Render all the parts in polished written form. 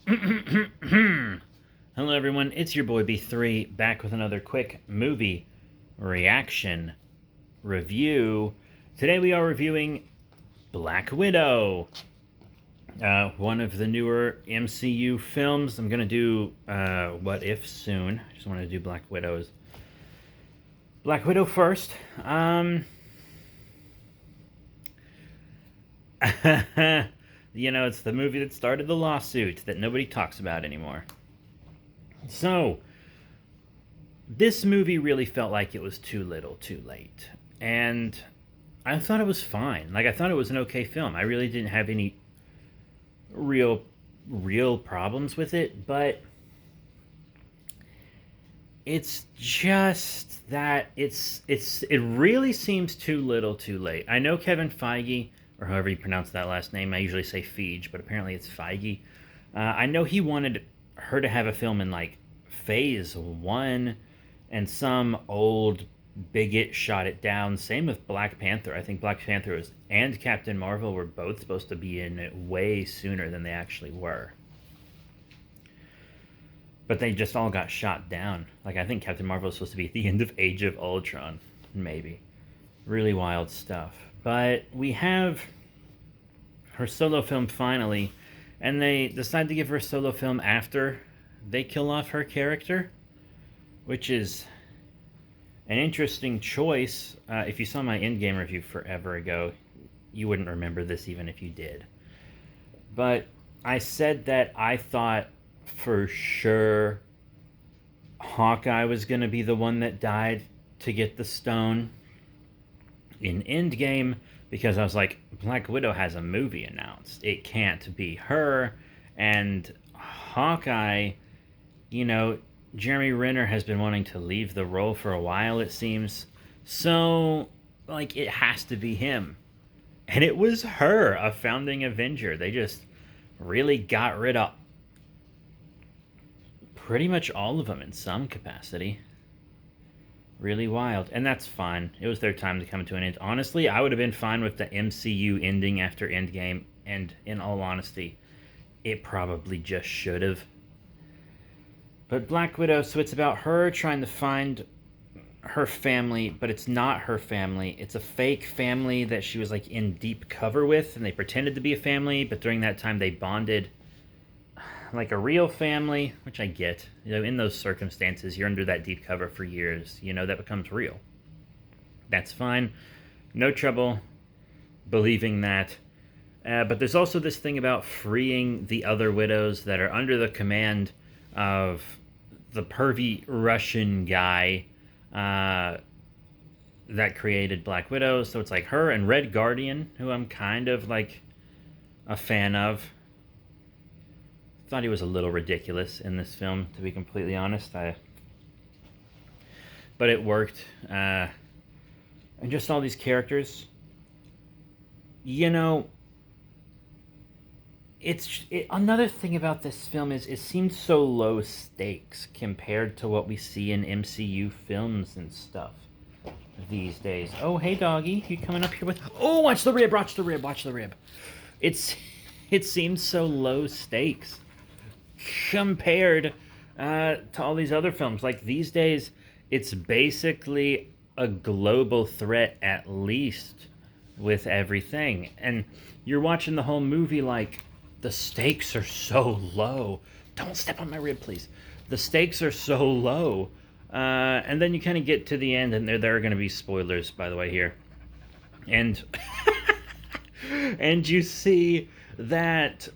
Hello, everyone. It's your boy B3 back with another quick movie reaction review. Today we are reviewing Black Widow, one of the newer MCU films. I'm gonna do What If soon. I just want to do Black Widow first. It's the movie that started the lawsuit that nobody talks about anymore. So, this movie really felt like it was too little, too late. And I thought it was fine. Like, I thought it was an okay film. I really didn't have any real problems with it, but it's just that it really seems too little, too late. I know Kevin Feige, or however you pronounce that last name. I usually say Feige, but apparently it's Feige. I know he wanted her to have a film in like phase one, and some old bigot shot it down. Same with Black Panther. I think Black Panther and Captain Marvel were both supposed to be in it way sooner than they actually were. But they just all got shot down. Like, I think Captain Marvel was supposed to be at the end of Age of Ultron, maybe. Really wild stuff. But we have her solo film finally, and they decide to give her a solo film after they kill off her character, which is an interesting choice. If you saw my Endgame review forever ago, you wouldn't remember this even if you did. But I said that I thought for sure Hawkeye was going to be the one that died to get the stone in Endgame, because I was like, Black Widow has a movie announced. It can't be her. And Hawkeye, Jeremy Renner has been wanting to leave the role for a while, it seems. So, like, it has to be him. And it was her, a founding Avenger. They just really got rid of pretty much all of them in some capacity. Really wild. And that's fine. It was their time to come to an end. Honestly, I would have been fine with the MCU ending after Endgame. And in all honesty, it probably just should have. But Black Widow, so it's about her trying to find her family, but it's not her family. It's a fake family that she was like in deep cover with, and they pretended to be a family, but during that time they bonded like a real family, which I get. In those circumstances, you're under that deep cover for years. That becomes real. That's fine. No trouble believing that. But there's also this thing about freeing the other widows that are under the command of the pervy Russian guy that created Black Widow. So it's like her and Red Guardian, who I'm kind of like a fan of. Thought he was a little ridiculous in this film, to be completely honest. But it worked. And just all these characters. Another thing about this film is it seems so low stakes compared to what we see in MCU films and stuff these days. Oh, hey, doggy. You coming up here with... Oh, watch the rib, watch the rib, watch the rib. It seems so low stakes compared to all these other films. Like, these days, it's basically a global threat, at least, with everything. And you're watching the whole movie like, the stakes are so low. Don't step on my rib, please. The stakes are so low. And then you kind of get to the end, and there are going to be spoilers, by the way, here. And, and you see that...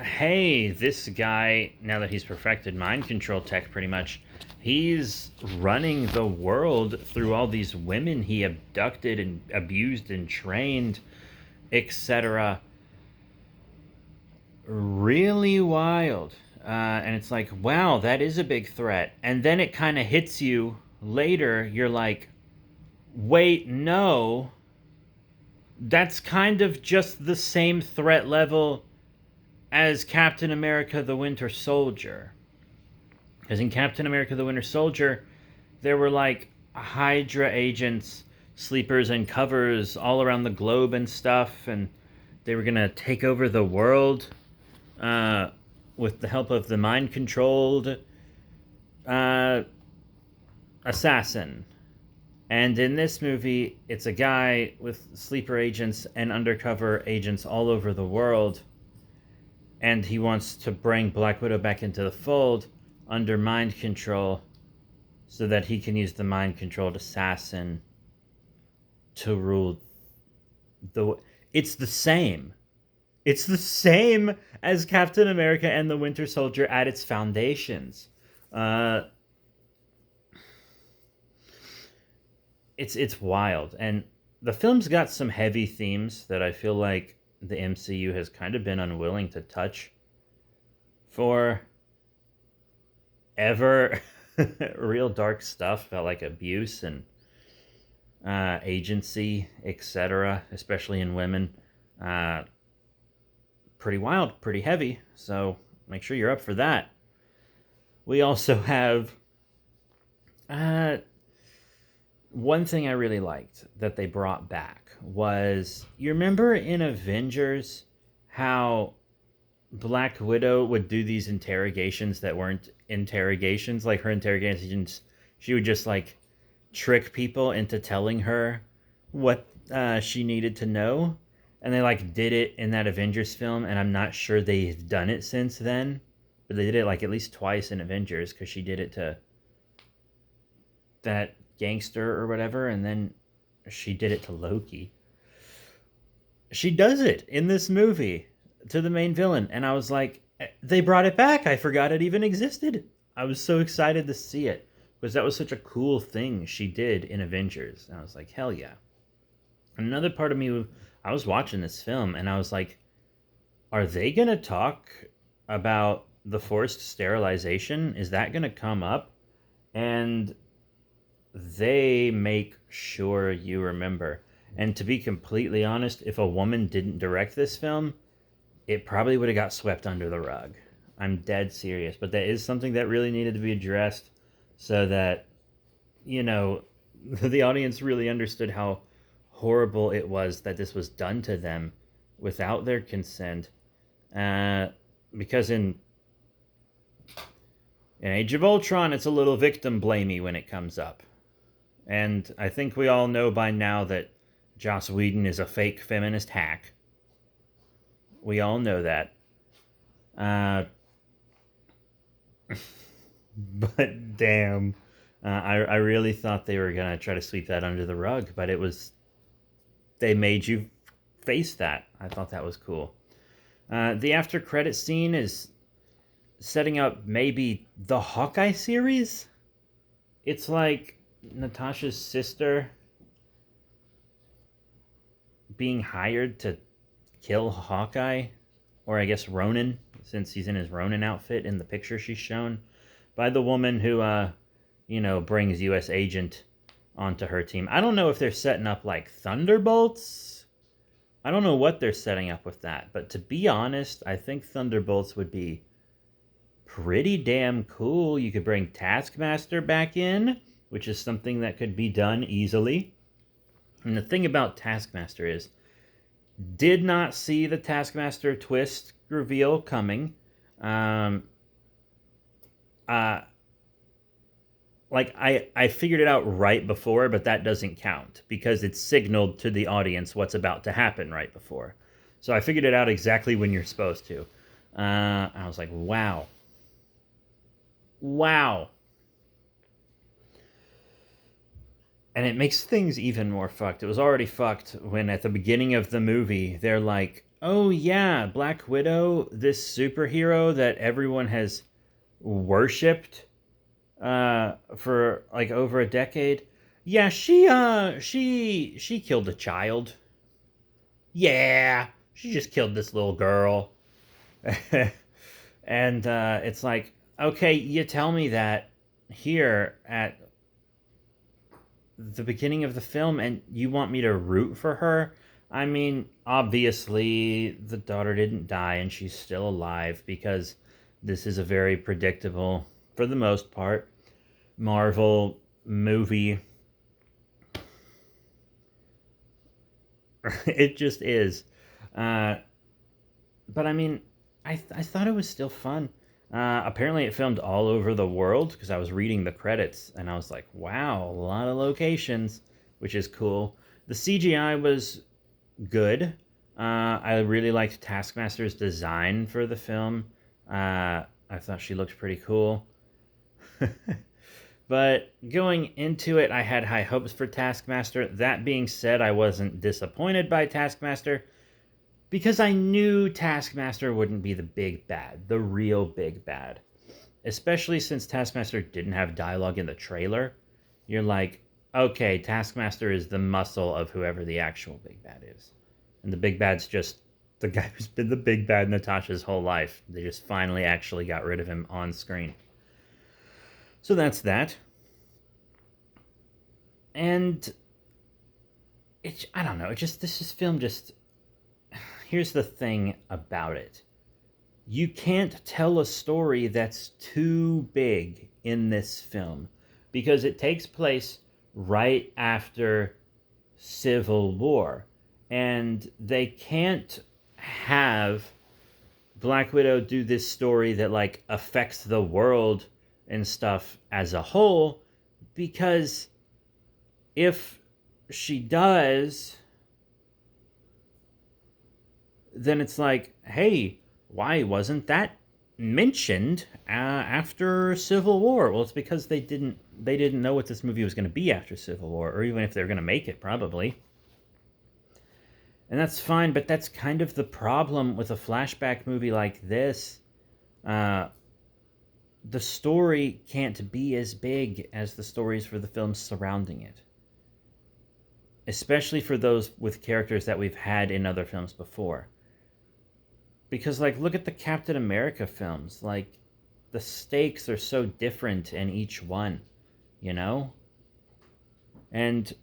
Hey, this guy, now that he's perfected mind control tech pretty much, he's running the world through all these women he abducted and abused and trained, etc. Really wild. And it's like, wow, that is a big threat. And then it kind of hits you later. You're like, wait, no. That's kind of just the same threat level as Captain America the Winter Soldier. Because in Captain America the Winter Soldier, there were like Hydra agents, sleepers, and covers all around the globe and stuff, and they were going to take over the world. with the help of the mind controlled uh, assassin. And in this movie, it's a guy with sleeper agents and undercover agents all over the world. And he wants to bring Black Widow back into the fold under mind control so that he can use the mind controlled assassin to rule the. It's the same. It's the same as Captain America and the Winter Soldier at its foundations. Uh, it's wild, and the film's got some heavy themes that I feel like the MCU has kind of been unwilling to touch for ever. Real dark stuff about like abuse and agency, etc., especially in women. Uh, Pretty wild, pretty heavy. So make sure you're up for that. We also have uh, one thing I really liked that they brought back was, you remember in Avengers how Black Widow would do these interrogations that weren't interrogations, like her interrogations, she would just like trick people into telling her what she needed to know, and they like did it in that Avengers film, and I'm not sure they've done it since then, but they did it like at least twice in Avengers because she did it to that gangster or whatever, and then she did it to Loki. She does it in this movie to the main villain, and I was like, they brought it back. I forgot it even existed. I was so excited to see it because that was such a cool thing she did in Avengers. And I was like, hell yeah. Another part of me, I was watching this film and I was like, are they going to talk about the forced sterilization? Is that going to come up? And they make sure you remember. And to be completely honest, if a woman didn't direct this film, it probably would have got swept under the rug. I'm dead serious. But that is something that really needed to be addressed so that, you know, the audience really understood how horrible it was that this was done to them without their consent. Because in Age of Ultron, it's a little victim blamey when it comes up. And I think we all know by now that Joss Whedon is a fake feminist hack. We all know that. But damn, I really thought they were going to try to sweep that under the rug, but it was, they made you face that. I thought that was cool. The after credit scene is setting up maybe the Hawkeye series. It's like Natasha's sister being hired to kill Hawkeye, or I guess Ronin, since he's in his Ronin outfit in the picture she's shown, by the woman who, brings U.S. Agent onto her team. I don't know if they're setting up like Thunderbolts. I don't know what they're setting up with that, but to be honest, I think Thunderbolts would be pretty damn cool. You could bring Taskmaster back in, which is something that could be done easily. And the thing about Taskmaster is, did not see the Taskmaster twist reveal coming. I figured it out right before, but that doesn't count because it's signaled to the audience what's about to happen right before. So I figured it out exactly when you're supposed to. I was like, wow. Wow. And it makes things even more fucked. It was already fucked when at the beginning of the movie, they're like, oh yeah, Black Widow, this superhero that everyone has worshipped for like over a decade. Yeah, she killed a child. Yeah, she just killed this little girl. And it's like, okay, you tell me that here at the beginning of the film and you want me to root for her? I mean, obviously the daughter didn't die and she's still alive because this is a very predictable, for the most part, Marvel movie. It just is. But I mean, I thought it was still fun. Apparently, it filmed all over the world because I was reading the credits and I was like, wow, a lot of locations, which is cool. The CGI was good. I really liked Taskmaster's design for the film. I thought she looked pretty cool. But going into it, I had high hopes for Taskmaster. That being said, I wasn't disappointed by Taskmaster because I knew Taskmaster wouldn't be the big bad, the real big bad. Especially since Taskmaster didn't have dialogue in the trailer. You're like, okay, Taskmaster is the muscle of whoever the actual big bad is. And the big bad's just the guy who's been the big bad Natasha's whole life. They just finally actually got rid of him on screen. So that's that. And I don't know, this film just, here's the thing about it. You can't tell a story that's too big in this film because it takes place right after Civil War. And they can't have Black Widow do this story that like affects the world and stuff as a whole, because if she does, then it's like, hey, why wasn't that mentioned after Civil War? Well, it's because they didn't know what this movie was going to be after Civil War, or even if they were going to make it, probably. And that's fine, but that's kind of the problem with a flashback movie like this. The story can't be as big as the stories for the films surrounding it. Especially for those with characters that we've had in other films before. Because, like, look at the Captain America films. Like, the stakes are so different in each one, you know? And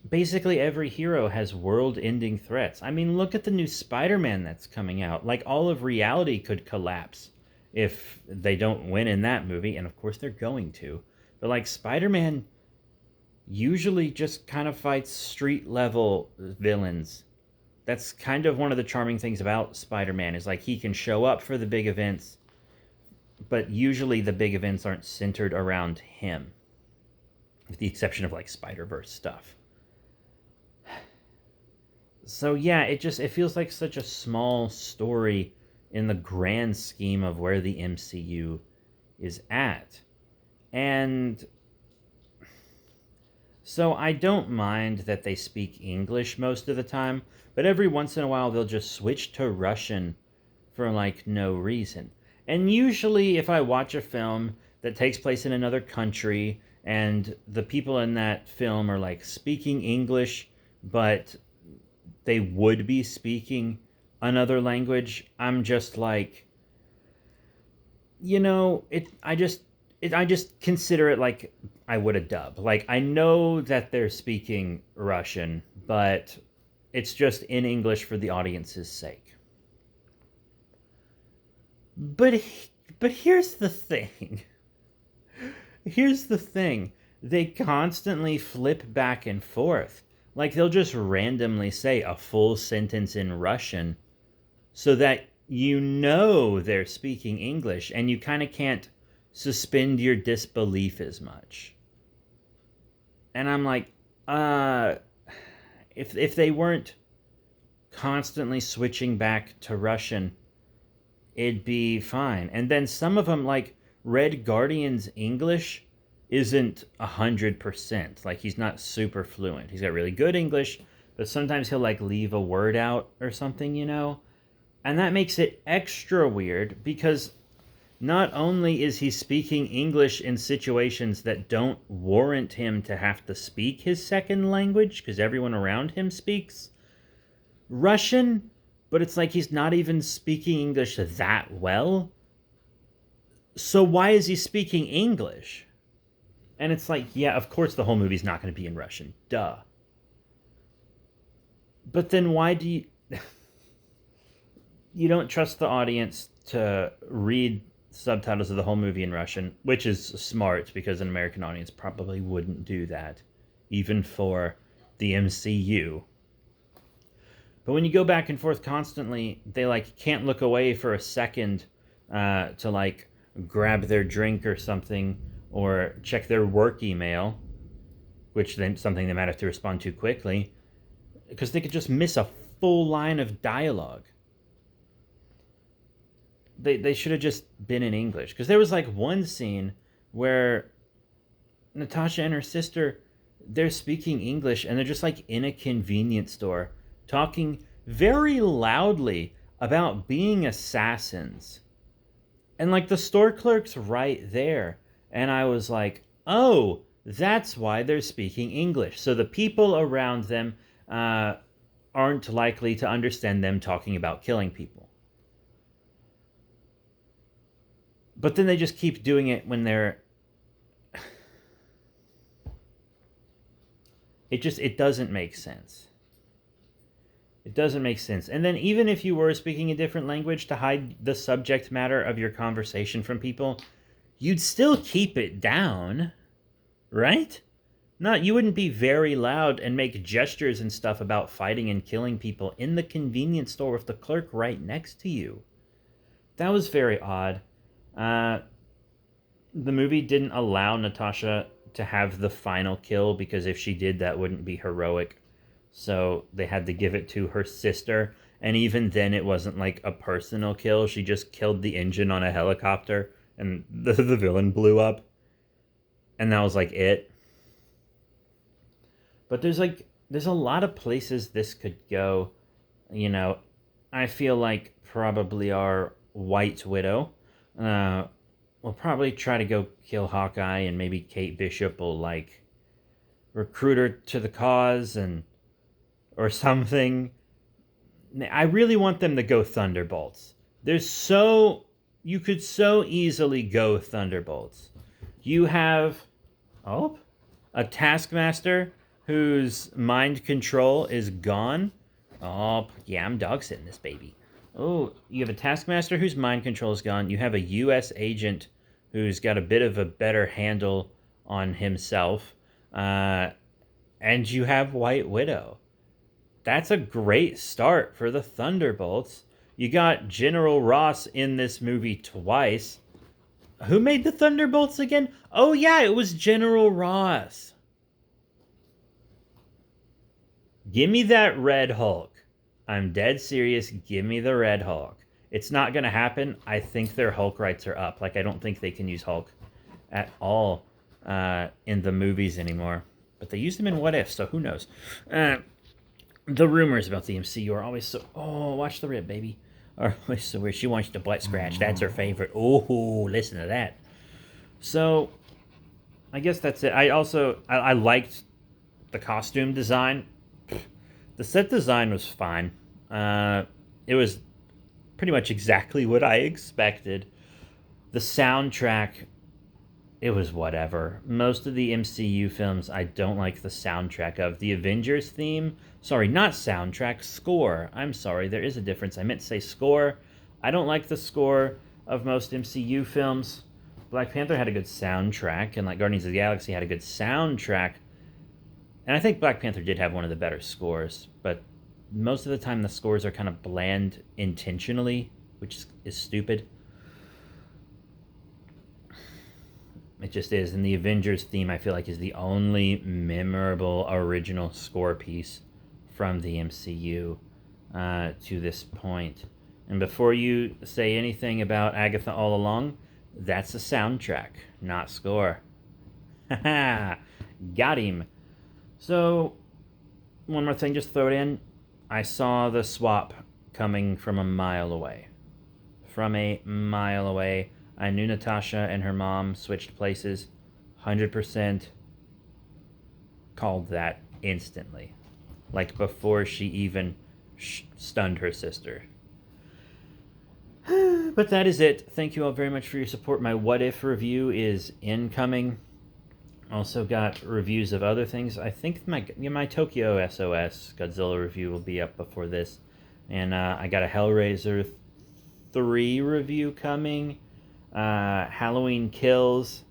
basically every hero has world-ending threats. I mean, look at the new Spider-Man that's coming out. Like, all of reality could collapse if they don't win in that movie, and of course they're going to. But, like, Spider-Man usually just kind of fights street-level villains. That's kind of one of the charming things about Spider-Man, is, like, he can show up for the big events, but usually the big events aren't centered around him, with the exception of, like, Spider-Verse stuff. So yeah, it feels like such a small story in the grand scheme of where the MCU is at. And so I don't mind that they speak English most of the time, but every once in a while they'll just switch to Russian for like no reason. And usually if I watch a film that takes place in another country and the people in that film are like speaking English, but they would be speaking another language, I'm just like, you know, I just consider it like I would a dub. Like, I know that they're speaking Russian, but it's just in English for the audience's sake. But here's the thing. Here's the thing. They constantly flip back and forth. Like, they'll just randomly say a full sentence in Russian so that you know they're speaking English, and you kind of can't suspend your disbelief as much. And I'm like, if they weren't constantly switching back to Russian, it'd be fine. And then some of them, like Red Guardian's English, isn't 100%. Like, he's not super fluent. He's got really good English, but sometimes he'll like leave a word out or something, you know? And that makes it extra weird because not only is he speaking English in situations that don't warrant him to have to speak his second language, because everyone around him speaks Russian, but it's like he's not even speaking English that well. So why is he speaking English? And it's like, yeah, of course the whole movie's not going to be in Russian. Duh. But then why do you... you don't trust the audience to read subtitles of the whole movie in Russian, which is smart because an American audience probably wouldn't do that, even for the MCU. But when you go back and forth constantly, they like can't look away for a second to like grab their drink or something or check their work email, which then something they might have to respond to quickly, because they could just miss a full line of dialogue. They should have just been in English, because there was like one scene where Natasha and her sister, they're speaking English and they're just like in a convenience store talking very loudly about being assassins. And like the store clerk's right there. And I was like, oh, that's why they're speaking English. So the people around them aren't likely to understand them talking about killing people. But then they just keep doing it when they're... It doesn't make sense. It doesn't make sense. And then even if you were speaking a different language to hide the subject matter of your conversation from people, you'd still keep it down, right? You wouldn't be very loud and make gestures and stuff about fighting and killing people in the convenience store with the clerk right next to you. That was very odd. The movie didn't allow Natasha to have the final kill, because if she did, that wouldn't be heroic. So they had to give it to her sister. And even then, it wasn't like a personal kill. She just killed the engine on a helicopter and the villain blew up. And that was like it. But there's a lot of places this could go. You know, I feel like probably our White Widow will probably try to go kill Hawkeye, and maybe Kate Bishop will like recruit her to the cause or something. I really want them to go Thunderbolts. You could so easily go Thunderbolts. You have a Taskmaster whose mind control is gone. Oh, yeah, I'm dog sitting this baby. Oh, you have a Taskmaster whose mind control is gone. You have a U.S. agent who's got a bit of a better handle on himself. And you have White Widow. That's a great start for the Thunderbolts. You got General Ross in this movie twice. Who made the Thunderbolts again? Oh, yeah, it was General Ross. Give me that Red Hulk. I'm dead serious. Give me the Red Hulk. It's not going to happen. I think their Hulk rights are up. Like, I don't think they can use Hulk at all in the movies anymore. But they used him in What If, so who knows? The rumors about the MCU are always so... Oh, watch the rib, baby. Are always so weird. She wants to butt scratch. That's her favorite. Oh, listen to that. So, I guess that's it. I liked the costume design. The set design was fine. It was pretty much exactly what I expected. The soundtrack, it was whatever. Most of the MCU films, I don't like the soundtrack of. The Avengers theme, sorry, not soundtrack, score. I'm sorry, there is a difference. I meant to say score. I don't like the score of most MCU films. Black Panther had a good soundtrack, and like Guardians of the Galaxy had a good soundtrack. And I think Black Panther did have one of the better scores, but most of the time the scores are kind of bland intentionally, which is stupid. It just is. And the Avengers theme, I feel like, is the only memorable original score piece from the MCU to this point. And before you say anything about Agatha All Along, that's a soundtrack, not score. Haha, got him. So, one more thing, just throw it in. I saw the swap coming from a mile away. From a mile away. I knew Natasha and her mom switched places. 100% called that instantly. Like before she even stunned her sister. But that is it. Thank you all very much for your support. My What If review is incoming. Also got reviews of other things. I think my Tokyo SOS Godzilla review will be up before this. And I got a Hellraiser 3 review coming. Halloween Kills.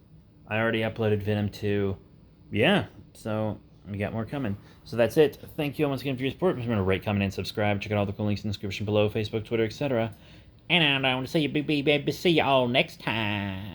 I already uploaded Venom 2. Yeah, so We got more coming. So that's it. Thank you all once again for your support. Remember to rate, comment, and subscribe. Check out all the cool links in the description below, Facebook, Twitter, etc. And I want to see you all next time.